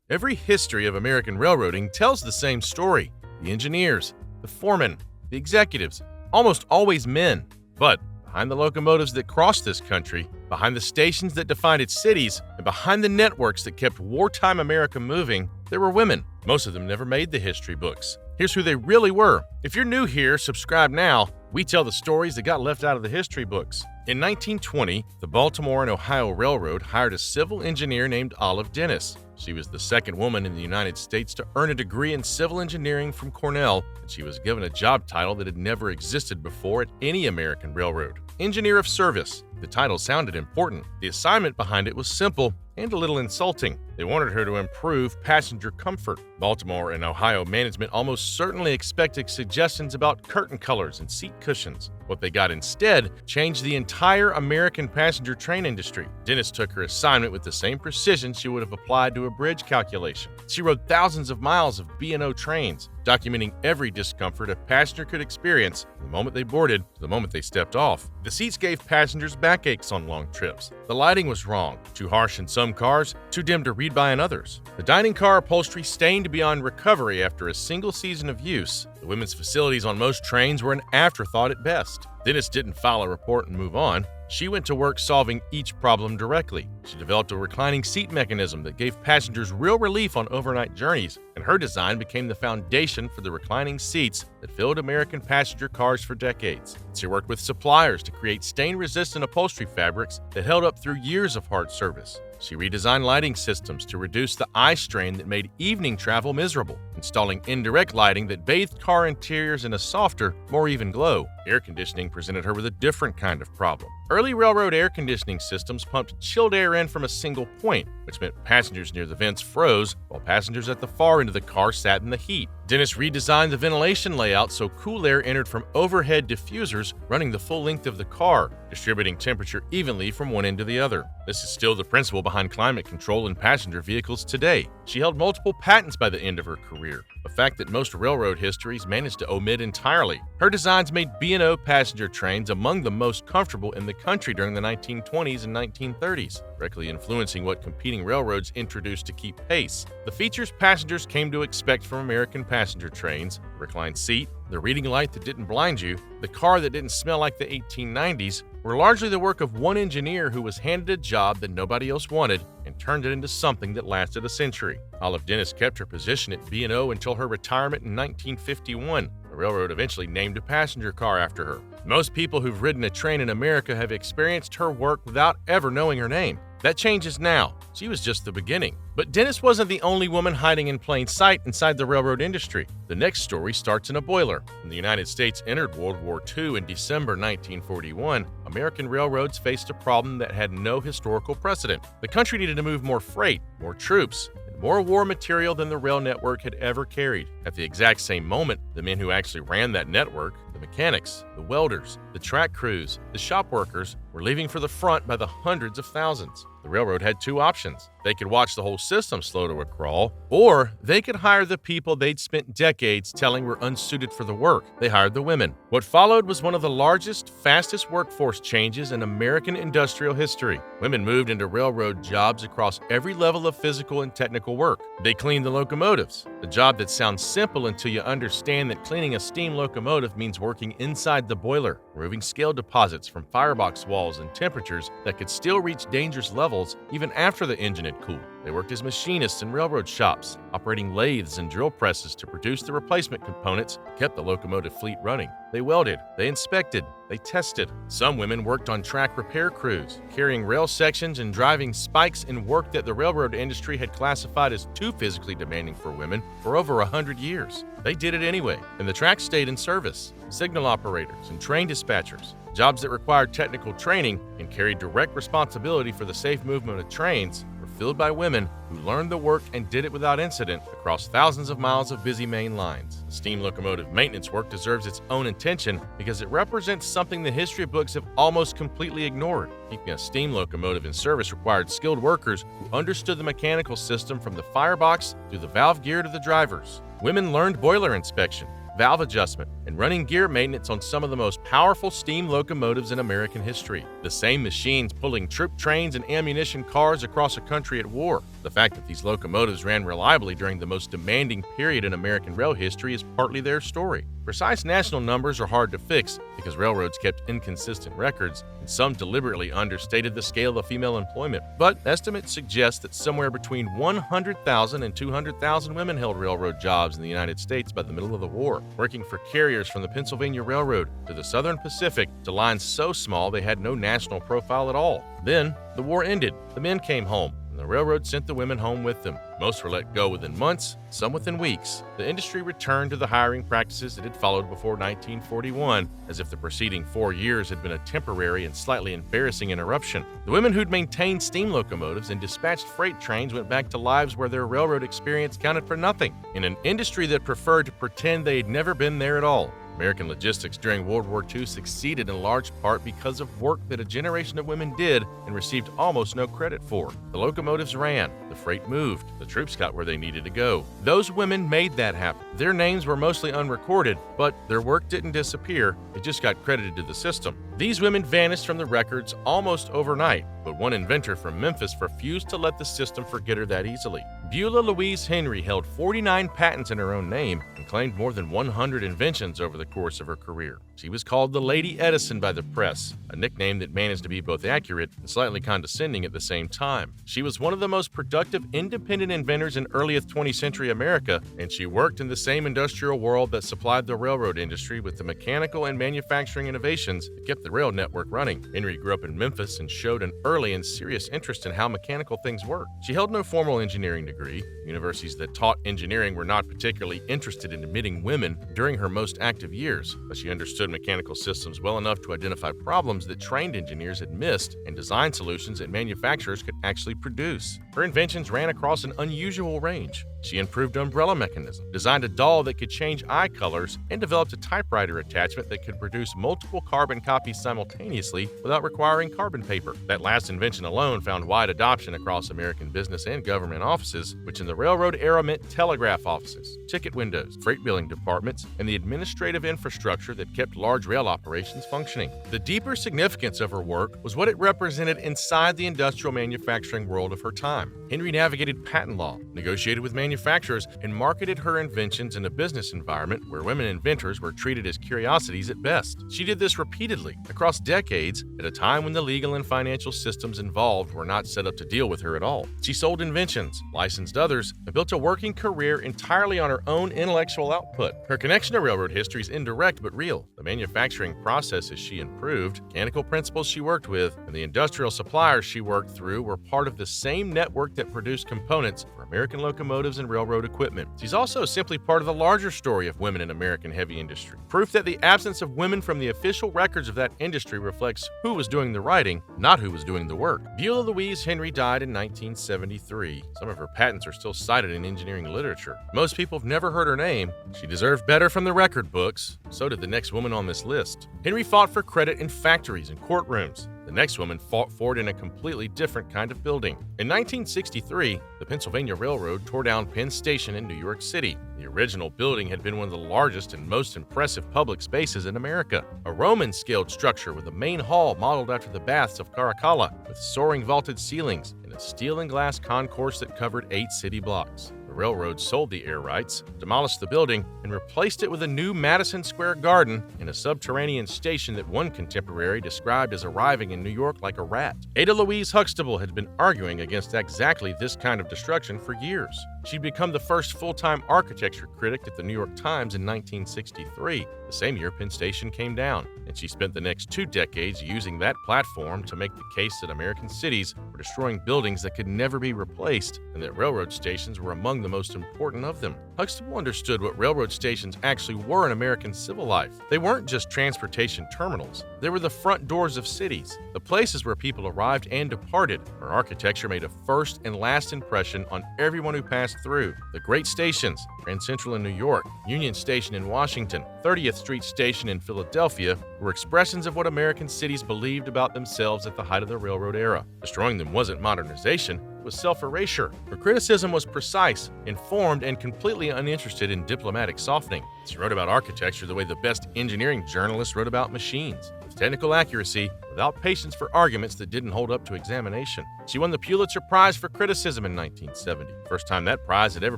Every history of American railroading tells the same story. The engineers, the foremen, the executives, almost always men. But behind the locomotives that crossed this country, behind the stations that defined its cities, and behind the networks that kept wartime America moving, there were women. Most of them never made the history books. Here's who they really were. If you're new here, subscribe now. We tell the stories that got left out of the history books. In 1920, the Baltimore and Ohio Railroad hired a civil engineer named Olive Dennis. She was the second woman in the United States to earn a degree in civil engineering from Cornell, and she was given a job title that had never existed before at any American railroad: Engineer of Service. The title sounded important. The assignment behind it was simple and a little insulting. They wanted her to improve passenger comfort. Baltimore and Ohio management almost certainly expected suggestions about curtain colors and seat cushions. What they got instead changed the entire American passenger train industry. Dennis took her assignment with the same precision she would have applied to a bridge calculation. She rode thousands of miles of B&O trains, documenting every discomfort a passenger could experience from the moment they boarded to the moment they stepped off. The seats gave passengers backaches on long trips. The lighting was wrong, too harsh in some cars, too dim to read by in others. The dining car upholstery stained beyond recovery after a single season of use. The women's facilities on most trains were an afterthought at best. Dennis didn't file a report and move on. She went to work solving each problem directly. She developed a reclining seat mechanism that gave passengers real relief on overnight journeys, and her design became the foundation for the reclining seats that filled American passenger cars for decades. She worked with suppliers to create stain-resistant upholstery fabrics that held up through years of hard service. She redesigned lighting systems to reduce the eye strain that made evening travel miserable, installing indirect lighting that bathed car interiors in a softer, more even glow. Air conditioning presented her with a different kind of problem. Early railroad air conditioning systems pumped chilled air in from a single point, which meant passengers near the vents froze, while passengers at the far end of the car sat in the heat. Dennis redesigned the ventilation layout so cool air entered from overhead diffusers running the full length of the car, distributing temperature evenly from one end to the other. This is still the principle behind climate control in passenger vehicles today. She held multiple patents by the end of her career, a fact that most railroad histories managed to omit entirely. Her designs made B&O passenger trains among the most comfortable in the country during the 1920s and 1930s, directly influencing what competing railroads introduced to keep pace. The features passengers came to expect from American passenger trains: the reclined seat, the reading light that didn't blind you, the car that didn't smell like the 1890s, were largely the work of one engineer who was handed a job that nobody else wanted and turned it into something that lasted a century. Olive Dennis kept her position at B&O until her retirement in 1951. The railroad eventually named a passenger car after her. Most people who've ridden a train in America have experienced her work without ever knowing her name. That changes now. She was just the beginning. But Dennis wasn't the only woman hiding in plain sight inside the railroad industry. The next story starts in a boiler. When the United States entered World War II in December 1941, American railroads faced a problem that had no historical precedent. The country needed to move more freight, more troops, and more war material than the rail network had ever carried. At the exact same moment, the men who actually ran that network, the mechanics, the welders, the track crews, the shop workers, were leaving for the front by the hundreds of thousands. The railroad had two options. They could watch the whole system slow to a crawl, or they could hire the people they'd spent decades telling were unsuited for the work. They hired the women. What followed was one of the largest, fastest workforce changes in American industrial history. Women moved into railroad jobs across every level of physical and technical work. They cleaned the locomotives, the job that sounds simple until you understand that cleaning a steam locomotive means working inside the boiler, removing scale deposits from firebox walls and temperatures that could still reach dangerous levels even after the engine had cooled. They worked as machinists in railroad shops, operating lathes and drill presses to produce the replacement components that kept the locomotive fleet running. They welded, they inspected, they tested. Some women worked on track repair crews, carrying rail sections and driving spikes in work that the railroad industry had classified as too physically demanding for women for over 100 years. They did it anyway, and the track stayed in service. Signal operators and train dispatchers, jobs that required technical training and carried direct responsibility for the safe movement of trains, were filled by women who learned the work and did it without incident across thousands of miles of busy main lines. The steam locomotive maintenance work deserves its own attention because it represents something the history books have almost completely ignored. Keeping a steam locomotive in service required skilled workers who understood the mechanical system from the firebox through the valve gear to the drivers. Women learned boiler inspection, valve adjustment, and running gear maintenance on some of the most powerful steam locomotives in American history. The same machines pulling troop trains and ammunition cars across a country at war. The fact that these locomotives ran reliably during the most demanding period in American rail history is partly their story. Precise national numbers are hard to fix because railroads kept inconsistent records, and some deliberately understated the scale of female employment. But estimates suggest that somewhere between 100,000 and 200,000 women held railroad jobs in the United States by the middle of the war, working for carriers from the Pennsylvania Railroad to the Southern Pacific to lines so small they had no national profile at all. Then, the war ended. The men came home. The railroad sent the women home with them. Most were let go within months, some within weeks. The industry returned to the hiring practices it had followed before 1941, as if the preceding 4 years had been a temporary and slightly embarrassing interruption. The women who'd maintained steam locomotives and dispatched freight trains went back to lives where their railroad experience counted for nothing, in an industry that preferred to pretend they'd never been there at all. American logistics during World War II succeeded in large part because of work that a generation of women did and received almost no credit for. The locomotives ran, the freight moved, the troops got where they needed to go. Those women made that happen. Their names were mostly unrecorded, but their work didn't disappear, it just got credited to the system. These women vanished from the records almost overnight, but one inventor from Memphis refused to let the system forget her that easily. Beulah Louise Henry held 49 patents in her own name and claimed more than 100 inventions over the course of her career. She was called the Lady Edison by the press, a nickname that managed to be both accurate and slightly condescending at the same time. She was one of the most productive independent inventors in early 20th century America, and she worked in the same industrial world that supplied the railroad industry with the mechanical and manufacturing innovations that kept the rail network running. Henry grew up in Memphis and showed an early and serious interest in how mechanical things work. She held no formal engineering degree. Universities that taught engineering were not particularly interested in admitting women during her most active years, but she understood mechanical systems well enough to identify problems that trained engineers had missed and design solutions that manufacturers could actually produce. Her inventions ran across an unusual range. She improved umbrella mechanism, designed a doll that could change eye colors, and developed a typewriter attachment that could produce multiple carbon copies simultaneously without requiring carbon paper. That last invention alone found wide adoption across American business and government offices, which in the railroad era meant telegraph offices, ticket windows, freight billing departments, and the administrative infrastructure that kept large rail operations functioning. The deeper significance of her work was what it represented inside the industrial manufacturing world of her time. Henry navigated patent law, negotiated with manufacturers, and marketed her inventions in a business environment where women inventors were treated as curiosities at best. She did this repeatedly, across decades, at a time when the legal and financial systems involved were not set up to deal with her at all. She sold inventions, licensed others, and built a working career entirely on her own intellectual output. Her connection to railroad history is indirect but real. The manufacturing processes she improved, mechanical principles she worked with, and the industrial suppliers she worked through were part of the same network that produced components for American locomotives and railroad equipment. She's also simply part of the larger story of women in American heavy industry. Proof that the absence of women from the official records of that industry reflects who was doing the writing, not who was doing the work. Beulah Louise Henry died in 1973. Some of her patents are still cited in engineering literature. Most people have never heard her name. She deserved better from the record books. So did the next woman on this list. Henry fought for credit in factories and courtrooms. The next woman fought for it in a completely different kind of building. In 1963, the Pennsylvania Railroad tore down Penn Station in New York City. The original building had been one of the largest and most impressive public spaces in America. A Roman-scaled structure with a main hall modeled after the baths of Caracalla, with soaring vaulted ceilings and a steel and glass concourse that covered 8 city blocks. The railroad sold the air rights, demolished the building, and replaced it with a new Madison Square Garden and a subterranean station that one contemporary described as arriving in New York like a rat. Ada Louise Huxtable had been arguing against exactly this kind of destruction for years. She'd become the first full-time architecture critic at the New York Times in 1963. The same year, Penn Station came down, and she spent the next 2 decades using that platform to make the case that American cities were destroying buildings that could never be replaced, and that railroad stations were among the most important of them. Huxtable understood what railroad stations actually were in American civil life. They weren't just transportation terminals. They were the front doors of cities, the places where people arrived and departed. Her architecture made a first and last impression on everyone who passed through. The great stations, Grand Central in New York, Union Station in Washington, 30th Street Station in Philadelphia, were expressions of what American cities believed about themselves at the height of the railroad era. Destroying them wasn't modernization, It was self-erasure. Her criticism was precise, informed, and completely uninterested in diplomatic softening. She wrote about architecture the way the best engineering journalists wrote about machines, with technical accuracy, without patience for arguments that didn't hold up to examination. She won the Pulitzer Prize for Criticism in 1970. First time that prize had ever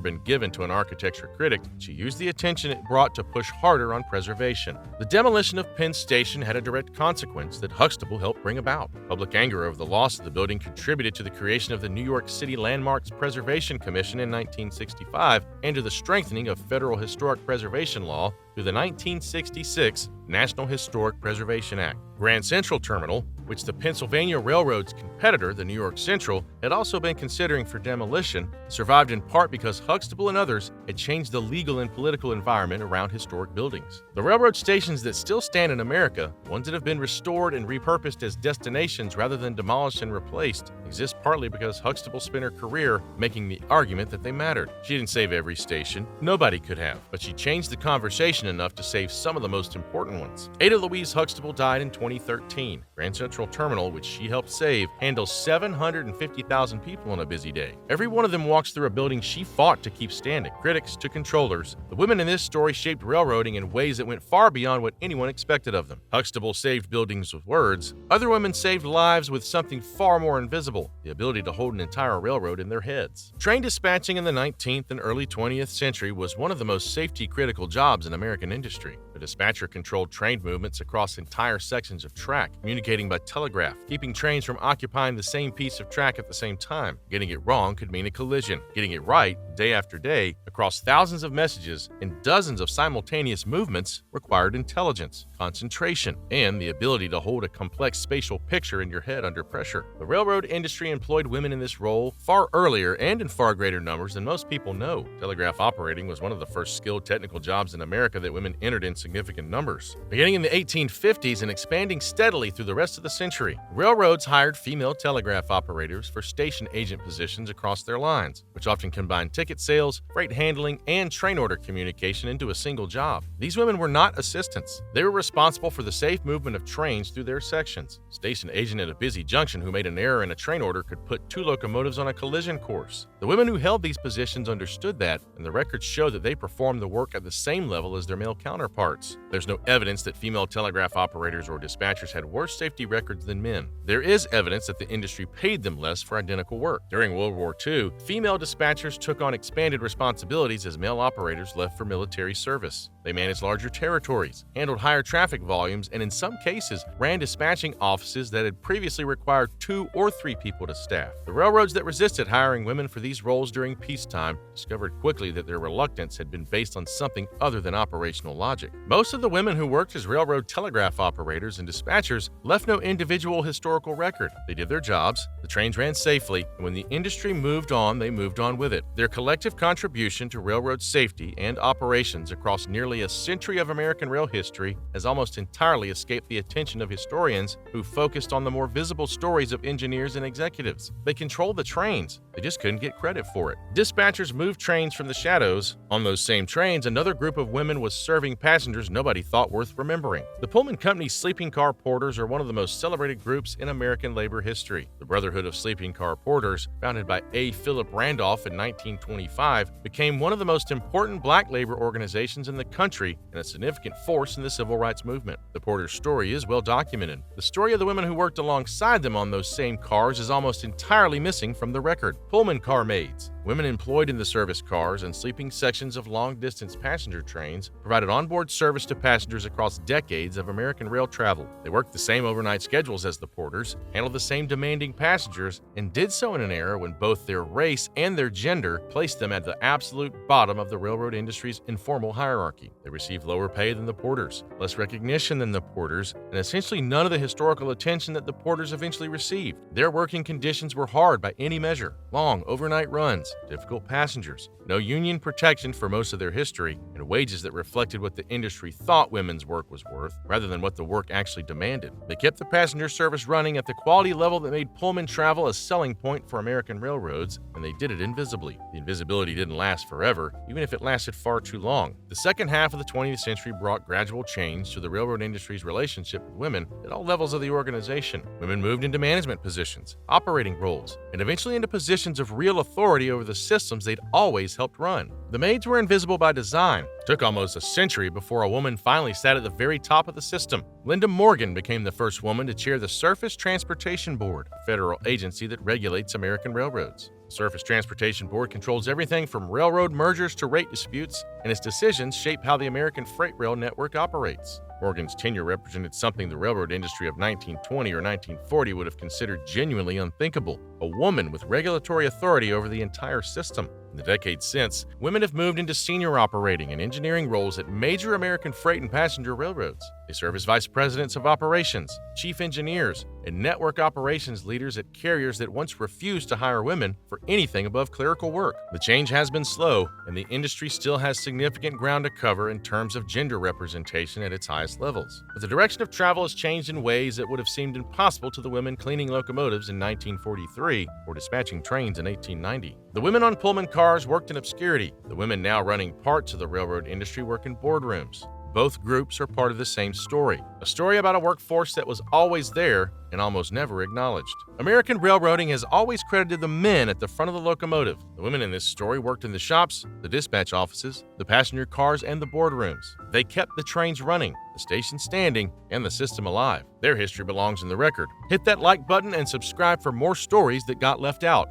been given to an architecture critic, she used the attention it brought to push harder on preservation. The demolition of Penn Station had a direct consequence that Huxtable helped bring about. Public anger over the loss of the building contributed to the creation of the New York City Landmarks Preservation Commission in 1965 and to the strengthening of federal historic preservation law through the 1966 National Historic Preservation Act. Grand Central Terminal, which the Pennsylvania Railroad's competitor, the New York Central, had also been considering for demolition, survived in part because Huxtable and others had changed the legal and political environment around historic buildings. The railroad stations that still stand in America, ones that have been restored and repurposed as destinations rather than demolished and replaced, exist partly because Huxtable spent her career making the argument that they mattered. She didn't save every station, nobody could have, but she changed the conversation enough to save some of the most important ones. Ada Louise Huxtable died in 2013. Grand Central Terminal, which she helped save, handles 750,000 people on a busy day. Every one of them walks through a building she fought to keep standing. Critics to controllers, the women in this story shaped railroading in ways that went far beyond what anyone expected of them. Huxtable saved buildings with words. Other women saved lives with something far more invisible, the ability to hold an entire railroad in their heads. Train dispatching in the 19th and early 20th century was one of the most safety-critical jobs in American industry. The dispatcher controlled train movements across entire sections of track, communicating by telegraph, keeping trains from occupying the same piece of track at the same time. Getting it wrong could mean a collision. Getting it right, day after day, across thousands of messages and dozens of simultaneous movements required intelligence, concentration, and the ability to hold a complex spatial picture in your head under pressure. The railroad industry employed women in this role far earlier and in far greater numbers than most people know. Telegraph operating was one of the first skilled technical jobs in America that women entered in significant numbers. Beginning in the 1850s and expanding steadily through the rest of the century, railroads hired female telegraph operators for station agent positions across their lines, which often combined ticket sales, freight handling, and train order communication into a single job. These women were not assistants. They were responsible for the safe movement of trains through their sections. Station agent at a busy junction who made an error in a train order could put two locomotives on a collision course. The women who held these positions understood that, and the records show that they performed the work at the same level as their male counterparts. There's no evidence that female telegraph operators or dispatchers had worse safety records than men. There is evidence that the industry paid them less for identical work. During World War II, female dispatchers took on expanded responsibilities as male operators left for military service. They managed larger territories, handled higher traffic volumes, and in some cases, ran dispatching offices that had previously required 2 or 3 people to staff. The railroads that resisted hiring women for these roles during peacetime discovered quickly that their reluctance had been based on something other than operational logic. Most of the women who worked as railroad telegraph operators and dispatchers left no individual historical record. They did their jobs, the trains ran safely, and when the industry moved on, they moved on with it. Their collective contribution to railroad safety and operations across nearly a century of American rail history has almost entirely escaped the attention of historians who focused on the more visible stories of engineers and executives. They controlled the trains, they just couldn't get credit for it. Dispatchers moved trains from the shadows. On those same trains, another group of women was serving passengers nobody thought worth remembering. The Pullman Company's sleeping car porters are one of the most celebrated groups in American labor history. The Brotherhood of Sleeping Car Porters, founded by A. Philip Randolph in 1925, became one of the most important black labor organizations in the country and a significant force in the civil rights movement. The porters' story is well documented. The story of the women who worked alongside them on those same cars is almost entirely missing from the record. Pullman car maids, women employed in the service cars and sleeping sections of long-distance passenger trains, provided onboard service to passengers across decades of American rail travel. They worked the same overnight schedules as the porters, handled the same demanding passengers, and did so in an era when both their race and their gender placed them at the absolute bottom of the railroad industry's informal hierarchy. They received lower pay than the porters, less recognition than the porters, and essentially none of the historical attention that the porters eventually received. Their working conditions were hard by any measure. Long overnight runs, roads, difficult passengers, no union protection for most of their history, and wages that reflected what the industry thought women's work was worth rather than what the work actually demanded. They kept the passenger service running at the quality level that made Pullman travel a selling point for American railroads, and they did it invisibly. The invisibility didn't last forever, even if it lasted far too long. The second half of the 20th century brought gradual change to the railroad industry's relationship with women at all levels of the organization. Women moved into management positions, operating roles, and eventually into positions of real authority over the systems they'd always helped run. The maids were invisible by design. It took almost a century before a woman finally sat at the very top of the system. Linda Morgan became the first woman to chair the Surface Transportation Board, a federal agency that regulates American railroads. The Surface Transportation Board controls everything from railroad mergers to rate disputes, and its decisions shape how the American freight rail network operates. Morgan's tenure represented something the railroad industry of 1920 or 1940 would have considered genuinely unthinkable: a woman with regulatory authority over the entire system. In the decades since, women have moved into senior operating and engineering roles at major American freight and passenger railroads. They serve as vice presidents of operations, chief engineers, and network operations leaders at carriers that once refused to hire women for anything above clerical work. The change has been slow, and the industry still has significant ground to cover in terms of gender representation at its highest levels. But the direction of travel has changed in ways that would have seemed impossible to the women cleaning locomotives in 1943 or dispatching trains in 1890. The women on Pullman cars worked in obscurity. The women now running parts of the railroad industry work in boardrooms. Both groups are part of the same story, a story about a workforce that was always there and almost never acknowledged. American railroading has always credited the men at the front of the locomotive. The women in this story worked in the shops, the dispatch offices, the passenger cars, and the boardrooms. They kept the trains running, the station standing, and the system alive. Their history belongs in the record. Hit that like button and subscribe for more stories that got left out.